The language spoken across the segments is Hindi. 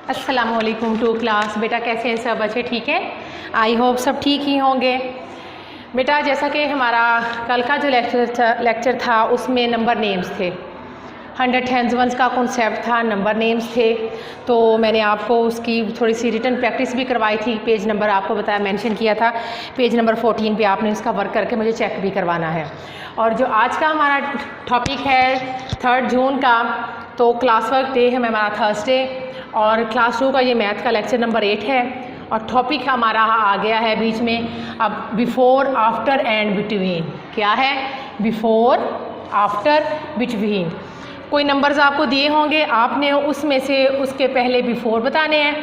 अस्सलामुअलैकुम टू क्लास। बेटा कैसे हैं सब बच्चे? ठीक है, आई होप सब ठीक ही होंगे। बेटा जैसा कि हमारा कल का जो लेक्चर था उसमें नंबर नेम्स थे, 100 हैंड्स वंस का कॉन्सेप्ट था, नंबर नेम्स थे। तो मैंने आपको उसकी थोड़ी सी रिटन प्रैक्टिस भी करवाई थी। पेज नंबर आपको बताया, मेंशन किया था, पेज नंबर 14 पे आपने उसका वर्क करके मुझे चेक भी करवाना है। और जो आज का हमारा टॉपिक है 3 जून का, तो क्लास वर्क डे है हमारा थर्सडे, और क्लास 2 का ये मैथ का लेक्चर नंबर 8 है। और टॉपिक हमारा आ गया है बीच में अब बिफ़ोर, आफ्टर एंड बिटवीन। क्या है? Before, after, between. कोई नंबर्स आपको दिए होंगे, आपने उसमें से उसके पहले बिफ़ोर बताने हैं,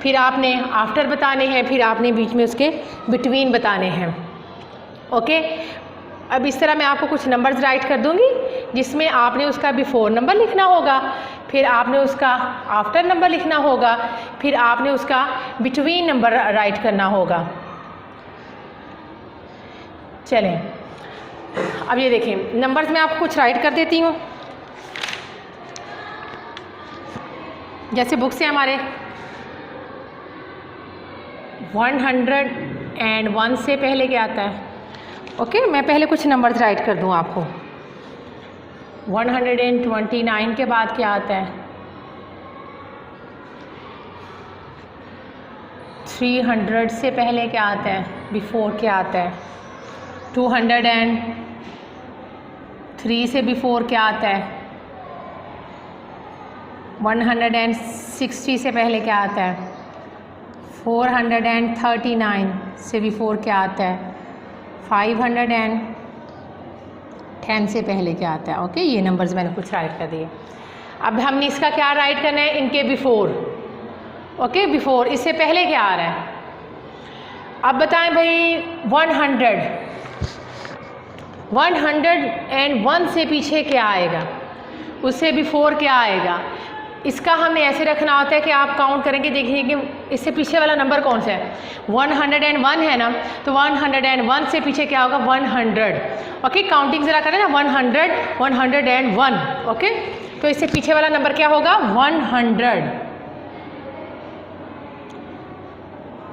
फिर आपने आफ्टर बताने हैं, फिर आपने बीच में उसके बिटवीन बताने हैं। ओके, अब इस तरह मैं आपको कुछ नंबर्स राइट कर दूंगी जिसमें आपने उसका बिफ़ोर नंबर लिखना होगा, फिर आपने उसका आफ्टर नंबर लिखना होगा, फिर आपने उसका बिटवीन नंबर राइट करना होगा। चलें, अब ये देखें नंबर्स मैं आपको कुछ राइट कर देती हूँ। जैसे बुक से हमारे 101 से पहले क्या आता है? ओके, मैं पहले कुछ नंबर्स राइट कर दूँ आपको। 129 के बाद क्या आता है? 300 से पहले क्या आता है? बिफ़ोर क्या आता है? 203 से बिफ़ोर क्या आता है? 160 से पहले क्या आता है? 439 से बिफ़ोर क्या आता है? 510 से पहले क्या आता है? ओके, ये नंबर्स मैंने कुछ राइट कर दिए। अब हमने इसका क्या राइट करना है? इनके बिफ़ोर। ओके, बिफ़ोर, इससे पहले क्या आ रहा है? अब बताएं भाई, 101 से पीछे क्या आएगा? उससे बिफ़ोर क्या आएगा? इसका हमने ऐसे रखना होता है कि आप काउंट करेंगे, देखिए कि इससे पीछे वाला नंबर कौन सा है? 101 है ना, तो 101 से पीछे क्या होगा? 100। ओके, काउंटिंग ज़रा करें ना, 100, 101। ओके, तो इससे पीछे वाला नंबर क्या होगा?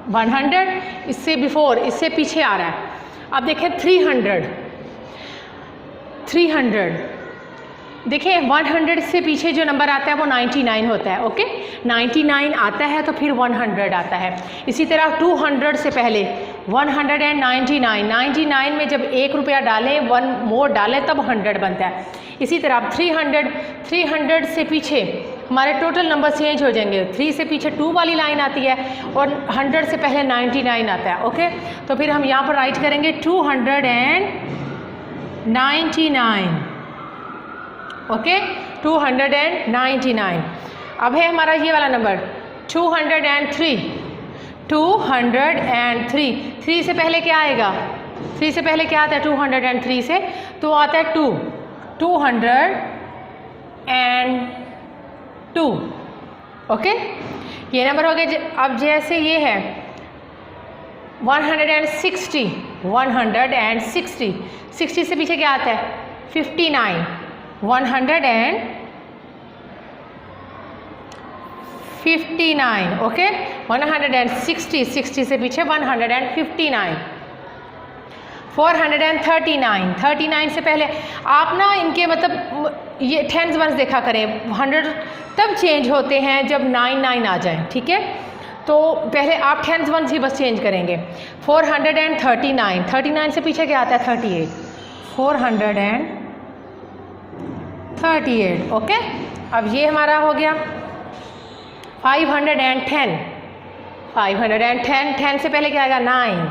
100। इससे बिफोर, इससे पीछे आ रहा है। अब देखें 300। देखिए 100 से पीछे जो नंबर आता है वो 99 होता है। ओके, 99 आता है तो फिर 100 आता है। इसी तरह 200 से पहले 199, 99 में जब 1 रुपया डालें, 1 मोर डालें, तब 100 बनता है। इसी तरह 300 से पीछे हमारे टोटल नंबर चेंज हो जाएंगे। 3 से पीछे 2 वाली लाइन आती है और 100 से पहले 99 आता है। ओके, तो फिर हम यहाँ पर राइट करेंगे 299। ओके, 299। अब है हमारा ये वाला नंबर 203। 3 से पहले क्या आएगा? 3 से पहले क्या आता है? 203 से तो आता है 202। ओके, ये नंबर हो गए। अब जैसे ये है 160 से पीछे क्या आता है? 59। 159। ओके, 160 से पीछे 159। 439 से पहले आप ना इनके मतलब ये 10s वंस देखा करें। 100 तब चेंज होते हैं जब 99 आ जाए। ठीक है, तो पहले आप 10s वंस ही बस चेंज करेंगे। 439 से पीछे क्या आता है? 38। 438। ओके, अब ये हमारा हो गया 510। 10 से पहले क्या आएगा? 9,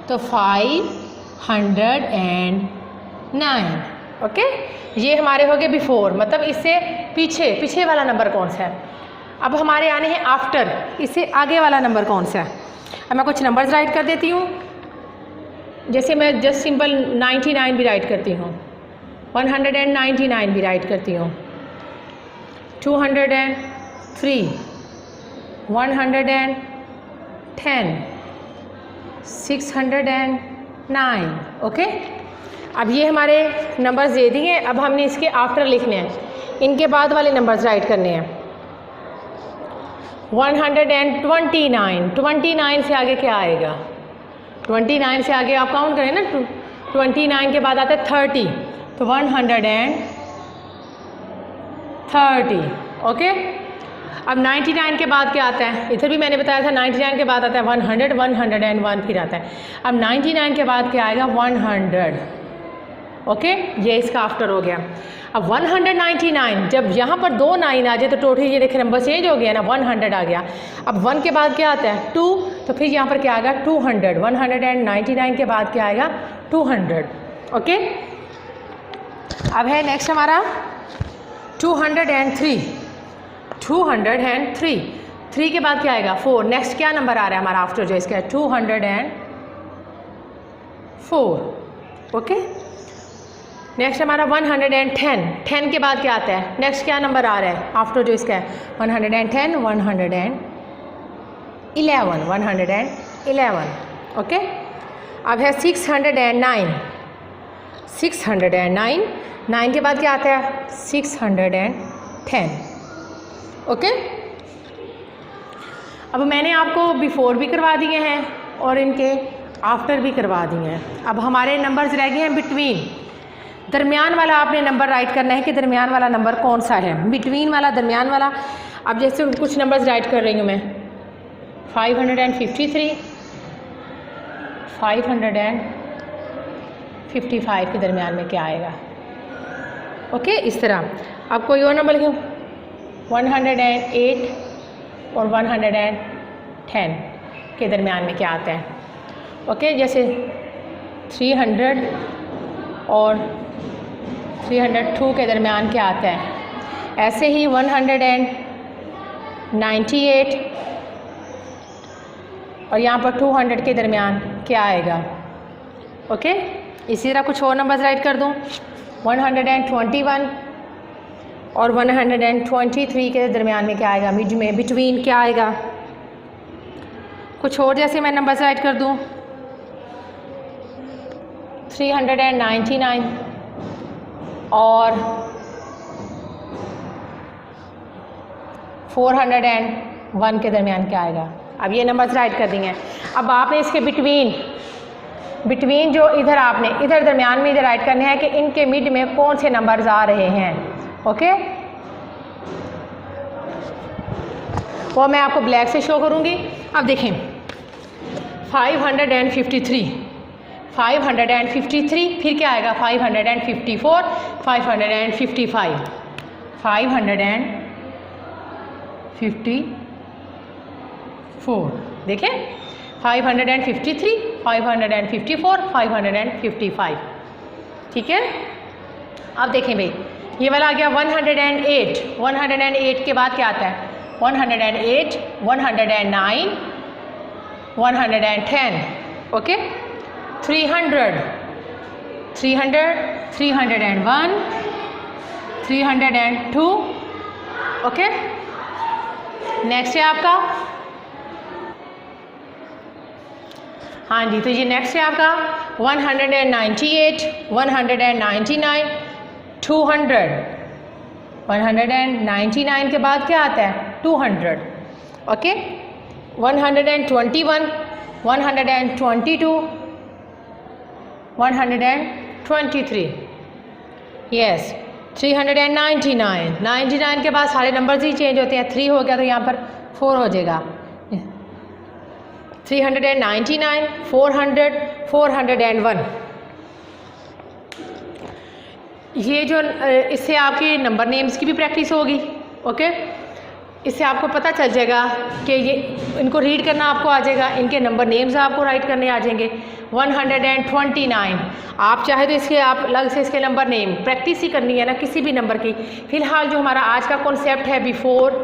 तो 509। ओके, ये हमारे हो गए बिफ़ोर, मतलब इससे पीछे वाला नंबर कौन सा है? अब हमारे आने हैं आफ्टर, इससे आगे वाला नंबर कौन सा है? अब मैं कुछ नंबर्स राइट कर देती हूँ। जैसे मैं जस्ट सिंपल 99 भी राइट करती हूँ, 199 भी राइट करती हूँ, 203, 110, 609। ओके, अब ये हमारे नंबर्स दे दिए। अब हमने इसके आफ्टर लिखने हैं, इनके बाद वाले नंबर्स राइट करने हैं। 129, 29 से आगे क्या आएगा? 29 से आगे आप काउंट करें ना, 29 के बाद आता है 30, तो 130, ओके। अब 99 के बाद क्या आता है? इधर भी मैंने बताया था 99 के बाद आता है 100, 101 फिर आता है। अब 99 के बाद क्या आएगा? 100, ओके, ये इसका आफ्टर हो गया। अब 199, जब यहाँ पर 2 9 आ जाए तो टोटल ये देखिए नंबर चेंज हो गया ना, 100 आ गया। अब 1 के बाद क्या आता है? 2, तो फिर यहाँ पर क्या आएगा? 200, 199 के बाद क्या आएगा? 200, ओके। अब है नेक्स्ट हमारा 203, 203, 3 के बाद क्या आएगा? 4। नेक्स्ट क्या नंबर आ रहा है हमारा आफ्टर जो इसका? 204, ओके। नेक्स्ट हमारा 110, 10 के बाद क्या आता है? नेक्स्ट क्या नंबर आ रहा है आफ्टर जो इसका है? 110, 111, ओके। अब है 609, 609, 9 के बाद क्या आता है? 610, ओके। अब मैंने आपको बिफोर भी करवा दिए हैं और इनके आफ्टर भी करवा दिए हैं। अब हमारे नंबर्स रह गए हैं बिटवीन। दरमियान वाला आपने नंबर राइट करना है कि दरमियान वाला नंबर कौन सा है, बिटवीन वाला, दरमियान वाला। अब जैसे कुछ नंबर्स राइट कर रही हूँ मैं, 553, 555 के दरमियान में क्या आएगा, ओके, इस तरह। अब कोई और नंबर लिखूँ, 108 और 110 के दरमियान में क्या आता है, ओके। जैसे 300 और 302 के दरमियान क्या आता है, ऐसे ही 198 और यहाँ पर 200 के दरमियान क्या आएगा, ओके। इसी तरह कुछ और नंबर्स राइट कर दूँ, 121 और 123 के दरमियान में क्या आएगा, मिड में, बिटवीन क्या आएगा। कुछ और जैसे मैं नंबर्स राइट कर दूँ, 399 और 401 के दरमियान क्या आएगा। अब ये नंबर्स राइट कर दिए हैं। अब आपने इसके बिटवीन जो इधर आपने इधर दरमियान में इधर राइट करने हैं कि इनके मिड में कौन से नंबर्स आ रहे हैं, ओके। वो मैं आपको ब्लैक से शो करूँगी। अब देखें 553, 553, फिर क्या आएगा 554, 555, 554, देखें 553, 554, 555, ठीक है। अब देखें भाई, ये वाला आ गया 108, 108 के बाद क्या आता है, 108, 109, 110, ओके। 300, 301, 302, ओके। नेक्स्ट है आपका, हाँ जी, तो ये नेक्स्ट है आपका 198, 199, 200, 199 के बाद क्या आता है 200, ओके। 121, 122, 123, यस। 399, 99 के बाद सारे नंबर्स ही चेंज होते हैं, 3 हो गया तो यहाँ पर 4 हो जाएगा। 399, 400, 401, ये जो इससे आपके नंबर नेम्स की भी प्रैक्टिस होगी, ओके। इससे आपको पता चल जाएगा कि ये इनको रीड करना आपको आ जाएगा, इनके नंबर नेम्स आपको राइट करने आ जाएंगे। 129, आप चाहे तो इसके आप अलग से इसके नंबर नेम प्रैक्टिस ही करनी है ना किसी भी नंबर की। फ़िलहाल जो हमारा आज का कॉन्सेप्ट है बिफोर,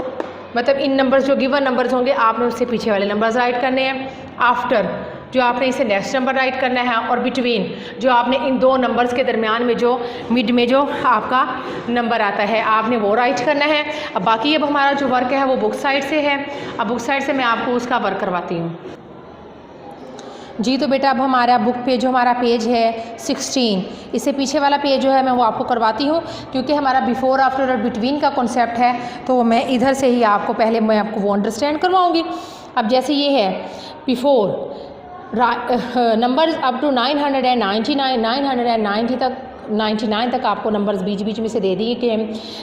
मतलब इन नंबर्स जो गिवन नंबर्स होंगे आपने उससे पीछे वाले नंबर्स राइट करने हैं, आफ्टर जो आपने इसे नेक्स्ट नंबर राइट करना है, और बिटवीन जो आपने इन दो नंबर्स के दरमियान में जो मिड में जो आपका नंबर आता है आपने वो राइट करना है। अब बाकी अब हमारा जो वर्क है वो बुक साइड से है। अब बुक साइड से मैं आपको उसका वर्क करवाती हूँ। जी तो बेटा अब हमारा बुक पे जो हमारा पेज है 16, इससे पीछे वाला पेज जो है मैं वो आपको करवाती हूँ, क्योंकि हमारा बिफ़ोर आफ्टर और बिटवीन का कॉन्सेप्ट है, तो मैं इधर से ही आपको पहले मैं आपको वो अंडरस्टैंड करवाऊँगी। अब जैसे ये है बिफ़ोर नंबर्स अप टू 999 990 तक 99 तक आपको नंबर्स बीच बीच में से दे दिए कि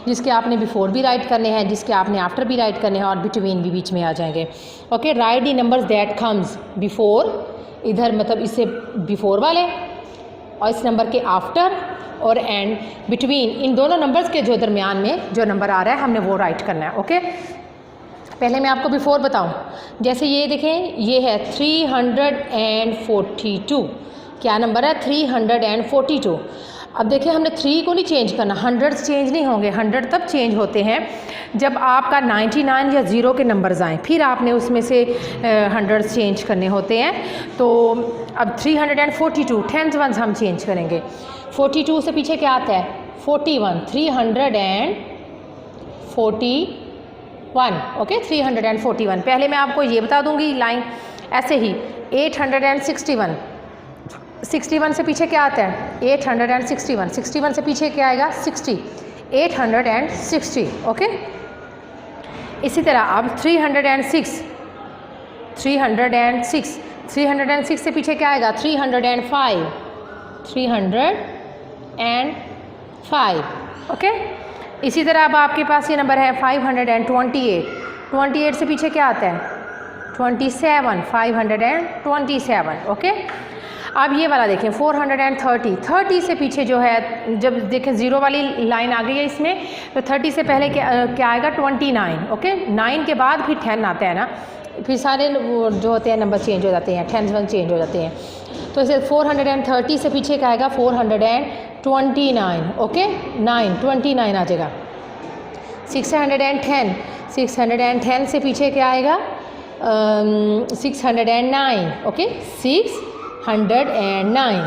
जिसके आपने बिफोर भी राइट करने हैं, जिसके आपने आफ्टर भी राइट करने हैं, और बिटवीन भी बीच में आ जाएंगे। Okay, right the numbers that comes before, इधर मतलब इससे बिफोर वाले, और इस नंबर के आफ्टर और एंड बिटवीन, इन दोनों नंबर्स के जो दरमियान में जो नंबर आ रहा है हमने वो राइट करना है। ओके, पहले मैं आपको बिफोर बताऊं। जैसे ये देखें, ये है 342, क्या नंबर है 342। अब देखिए हमने 3 को नहीं चेंज करना, हंड्रेड्स चेंज नहीं होंगे, 100 तब चेंज होते हैं जब आपका 99 या 0 के नंबर्स आएँ, फिर आपने उसमें से हंड्रेड्स चेंज करने होते हैं। तो अब 342 10th वंस हम चेंज करेंगे। 42 से पीछे क्या आता है 41, 341। ओके, 341। पहले मैं आपको ये बता दूंगी लाइन ऐसे ही 861, 61 से पीछे क्या आता है 861, 61 से पीछे क्या आएगा 60, 860। ओके, इसी तरह अब 306, 306 से पीछे क्या आएगा 305, 305। ओके, इसी तरह अब आपके पास ये नंबर है 528, 28 से पीछे क्या आता है 27, 527। ओके, अब ये वाला देखें 430, 30 से पीछे जो है, जब देखें 0 वाली लाइन आ गई है इसमें, तो 30 से पहले क्या आएगा 29। ओके, 9 के बाद फिर 10 आता है ना, फिर सारे जो होते हैं नंबर चेंज हो जाते हैं, 10 1 चेंज हो जाते हैं। तो इसे 430 से पीछे क्या आएगा 429। ओके, 29 आ जाएगा। 610 से पीछे क्या आएगा 609। ओके, 609।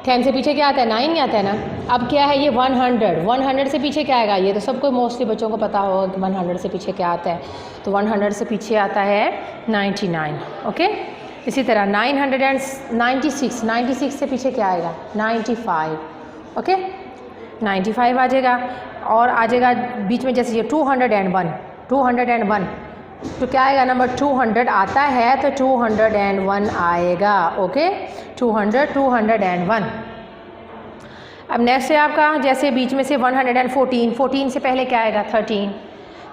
10 से पीछे क्या आता है 9 नहीं आता है ना। अब क्या है ये 100 से पीछे क्या आएगा, ये तो सबको मोस्टली बच्चों को पता होगा कि 100 से पीछे क्या आता है, तो 100 से पीछे आता है 99। ओके, इसी तरह 996 से पीछे क्या आएगा 95। ओके, 95 आ जाएगा। और आ जाएगा बीच में जैसे ये 201, तो क्या आएगा नंबर 200 आता है तो 201 आएगा। ओके, 201। अब नेक्स्ट है आपका जैसे बीच में से 114, 14 से पहले क्या आएगा 13,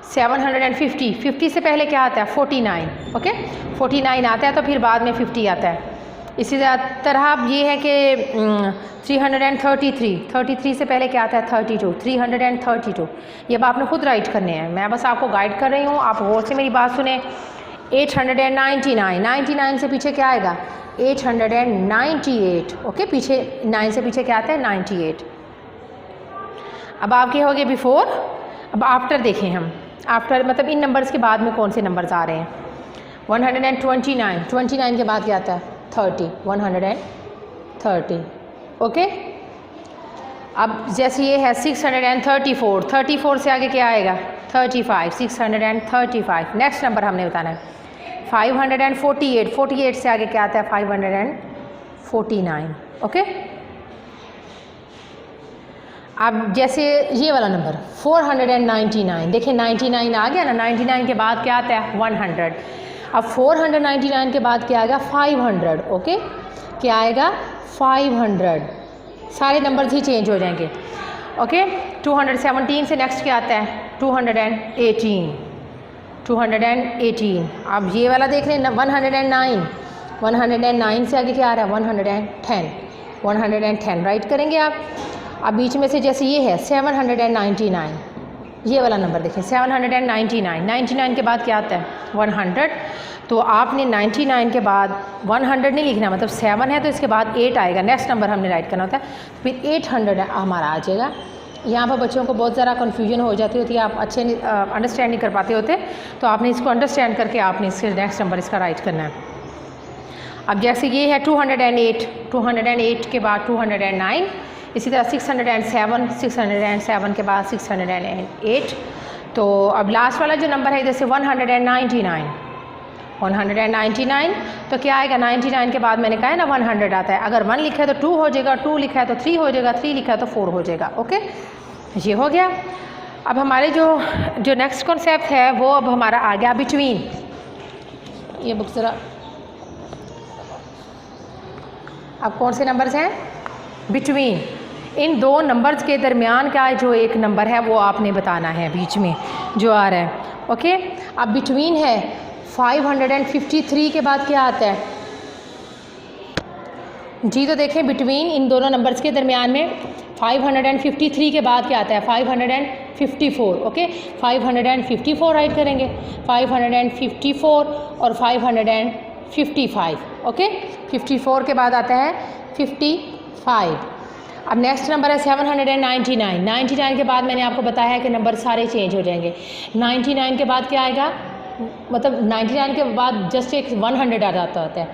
750, 50 से पहले क्या आता है 49। ओके, 49 आता है तो फिर बाद में 50 आता है। इसी तरह ये है कि 333 से पहले क्या आता है 32, 332। ये अब आपने खुद राइट करने हैं, मैं बस आपको गाइड कर रही हूँ, आप गौर से मेरी बात सुने। 899, 99 से पीछे क्या आएगा 898। ओके, पीछे 9 से पीछे क्या आता है 98। अब आपके हो गए बिफोर। अब आफ्टर देखें हम, आफ्टर मतलब इन नंबर्स के बाद में कौन से नंबर्स आ रहे हैं। 129 के बाद क्या आता है 30, 130। ओके, अब जैसे ये है 634 से आगे क्या आएगा 35, 635। नेक्स्ट नंबर हमने बताना है 548 से आगे क्या आता है 549। ओके, अब जैसे ये वाला नंबर 499, देखिए 99 आ गया ना, 99 के बाद क्या आता है 100। अब 499 के बाद क्या आएगा 500। ओके, क्या आएगा 500, सारे नंबर्स ही चेंज हो जाएंगे। ओके, 217 से नेक्स्ट क्या आता है 218। अब ये वाला देख रहे हैं 109 से आगे क्या आ रहा है 110 राइट करेंगे आप। अब बीच में से जैसे ये है 799, ये वाला नंबर देखें 799 के बाद क्या आता है 100। तो आपने 99 के बाद 100 नहीं लिखना, मतलब 7 है तो इसके बाद 8 आएगा, नेक्स्ट नंबर हमने राइट करना होता है, फिर 800 हमारा आ जाएगा। यहाँ पर बच्चों को बहुत ज़्यादा कन्फ्यूजन हो जाती होती है, आप अच्छे अंडरस्टैंड नहीं कर पाते होते, तो आपने इसको अंडरस्टैंड करके आपने इसके नेक्स्ट नंबर इसका राइट करना है। अब जैसे ये है 208 के बाद 209, इसी तरह 607 के बाद 608। तो अब लास्ट वाला जो नंबर है इधर से 199, 199, तो क्या आएगा 99 के बाद मैंने कहा है ना 100 आता है। अगर 1 लिखा है तो 2 हो जाएगा, 2 लिखा है तो 3 हो जाएगा, 3 लिखा है तो 4 हो जाएगा। ओके, ये हो गया। अब हमारे जो नेक्स्ट कॉन्सेप्ट है वो अब हमारा आ गया बिटवीन। ये बुक ज़रा, अब कौन से नंबर्स हैं? बिटवीन। इन दो नंबर्स के दरमियान का जो एक नंबर है वो आपने बताना है, बीच में जो आ रहा है। ओके, अब बिटवीन है 553 के बाद क्या आता है जी? तो देखें बिटवीन इन दोनों नंबर्स के दरमियान में 553 के बाद क्या आता है? 554। ओके, 554 राइट करेंगे, 554 और 555। ओके, 54 के बाद आता है 55। अब नेक्स्ट नंबर है 799। 99 के बाद मैंने आपको बताया है कि नंबर सारे चेंज हो जाएंगे। 99 के बाद क्या आएगा? मतलब 99 के बाद जस्ट एक 100 आ जाता होता है,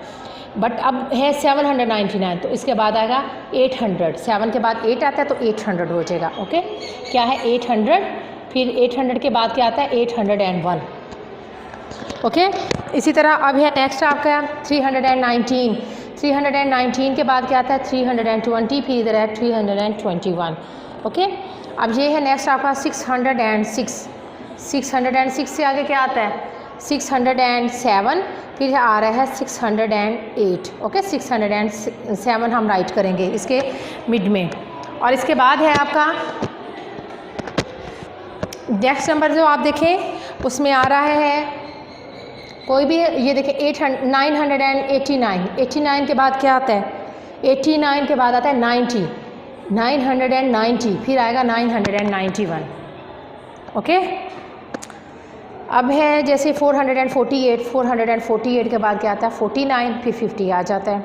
बट अब है 799, तो इसके बाद आएगा 800। 7 के बाद 8 आता है तो 800 हो जाएगा। ओके, क्या है? 800। फिर 800 के बाद क्या आता है? 801। ओके, इसी तरह अब है नेक्स्ट आपका 319। 319 के बाद क्या आता है? 320। फिर इधर है 321। ओके, अब ये है नेक्स्ट आपका 606। 606 से आगे क्या आता है? 607। फिर आ रहा है 608। ओके, 607 हम राइट करेंगे इसके मिड में। और इसके बाद है आपका नेक्स्ट नंबर जो आप देखें उसमें आ रहा है कोई भी, ये देखें 989। 89 के बाद क्या आता है? 89 के बाद आता है 90। 990। फिर आएगा 991। ओके, अब है जैसे 448। 448 के बाद क्या आता है? 49। फिर 50 आ जाता है।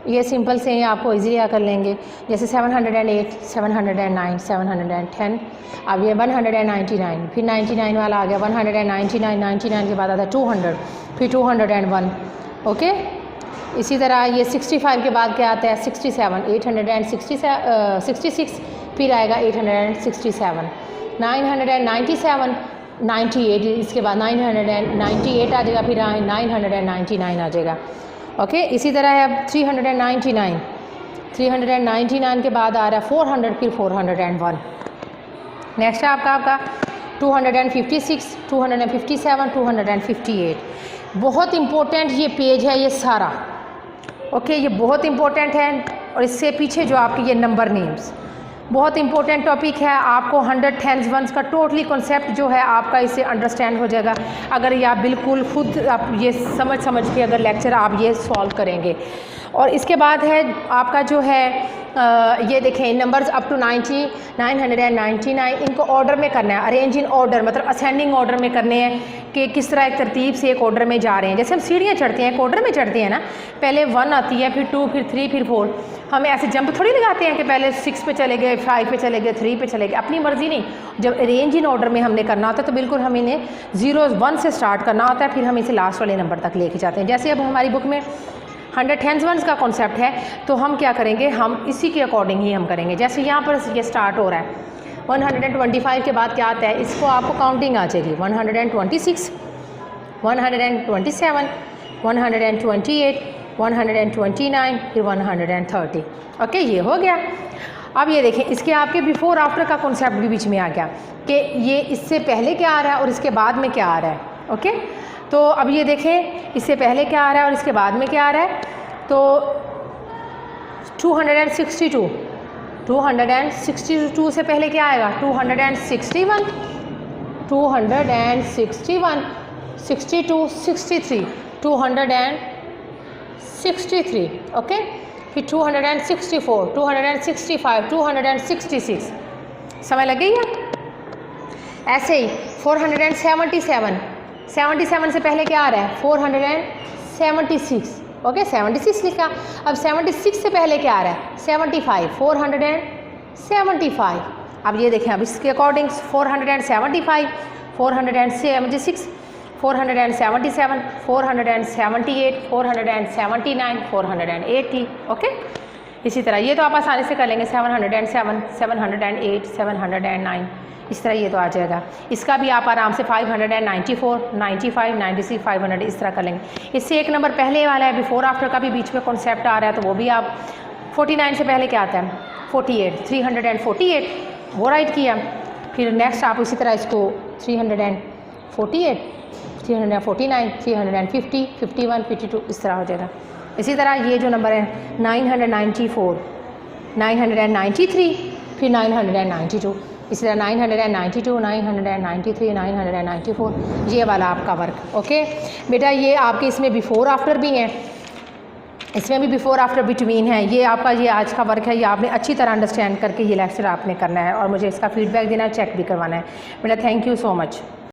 ये सिंपल से आपको इजीली कर लेंगे। जैसे 708, 709, 710। अब ये 199। फिर 99 वाला आ गया 199। 99 के बाद आता है 200। फिर 201। ओके, इसी तरह ये 65 के बाद क्या आता है? 67। 866। फिर आएगा 867। 997, 98। इसके बाद 998 आ जाएगा, फिर 999 आ जाएगा। ओके, इसी तरह है अब 399। 399 के बाद आ रहा है 400। फिर 401। नेक्स्ट है आपका 256, 257, 258। बहुत इम्पोर्टेंट ये पेज है ये सारा। ओके, ये बहुत इम्पोर्टेंट है। और इससे पीछे जो आपके ये नंबर नेम्स बहुत इंपॉर्टेंट टॉपिक है। आपको 100 10s 1s का टोटली कॉन्सेप्ट जो है आपका इससे अंडरस्टैंड हो जाएगा अगर ये आप बिल्कुल खुद आप ये समझ के अगर लेक्चर आप ये सॉल्व करेंगे। और इसके बाद है आपका जो है ये देखें नंबर्स अप टू 90, 999। इनको ऑर्डर में करना है, अरेंज इन ऑर्डर, मतलब असेंडिंग ऑर्डर में करने हैं कि किस तरह एक तरतीब से एक ऑर्डर में जा रहे हैं। जैसे हम सीढ़ियाँ चढ़ते हैं, एक ऑर्डर में चढ़ते हैं ना, पहले 1 आती है, फिर 2, फिर 3, फिर 4। हम ऐसे जंप थोड़ी लगाते हैं कि पहले 6 पे चले गए, 5 पे चले गए, 3 पे चले गए, अपनी मर्ज़ी नहीं। जब अरेंज इन ऑर्डर में हमने करना होता है तो बिल्कुल हम इन्हें 0 1 से स्टार्ट करना होता है, फिर हम इसे लास्ट वाले नंबर तक लेके जाते हैं। जैसे अब हमारी बुक में 100 10s 1s का कॉन्सेप्ट है तो हम क्या करेंगे, हम इसी के अकॉर्डिंग ही हम करेंगे। जैसे यहाँ पर ये स्टार्ट हो रहा है 125 के बाद क्या आता है, इसको आपको काउंटिंग आ जाएगी 126, 127, 128, 129, फिर 130। ओके, ये हो गया। अब ये देखें इसके आपके बिफोर आफ्टर का कॉन्सेप्ट भी बीच में आ गया कि ये इससे पहले क्या आ रहा है और इसके बाद में क्या आ रहा है। ओके, तो अब ये देखें इससे पहले क्या आ रहा है और इसके बाद में क्या आ रहा है। तो 262 से पहले क्या आएगा 261, 261, 62, 63, 263। ओके, फिर 264, 265, 266। समय लग गई है। ऐसे ही 477, 77 से पहले क्या आ रहा है 476। ओके, 76 लिखा। अब 76 से पहले क्या आ रहा है 75, 475। अब ये देखें, अब इसके अकॉर्डिंग 475, 476, 477, 478, 479, 480। ओके, इसी तरह ये तो आप आसानी से कर लेंगे 707, 708, 709, इस तरह ये तो आ जाएगा। इसका भी आप आराम से 594, 95, 96, 500 इस तरह कर लेंगे। इससे एक नंबर पहले वाला है, बिफोर आफ्टर का भी बीच में कॉन्सेप्ट आ रहा है, तो वो भी आप 49 से पहले क्या आता है 48, 348 वो राइट किया। फिर नेक्स्ट आप इसी तरह इसको 348, 349, 350, 51, 52 इस तरह हो जाएगा। इसी तरह ये जो नंबर है 994, 993, फिर 992, इसी तरह 992, 993, 994 ये वाला आपका वर्क। ओके बेटा, ये आपके इसमें बिफ़ोर आफ्टर भी हैं, इसमें भी बिफ़ोर आफ्टर बिटवीन है। ये आपका ये आज का वर्क है, ये आपने अच्छी तरह अंडरस्टैंड करके ये लेक्चर आपने करना है और मुझे इसका फीडबैक देना है, चेक भी करवाना है। बेटा थैंक यू सो मच।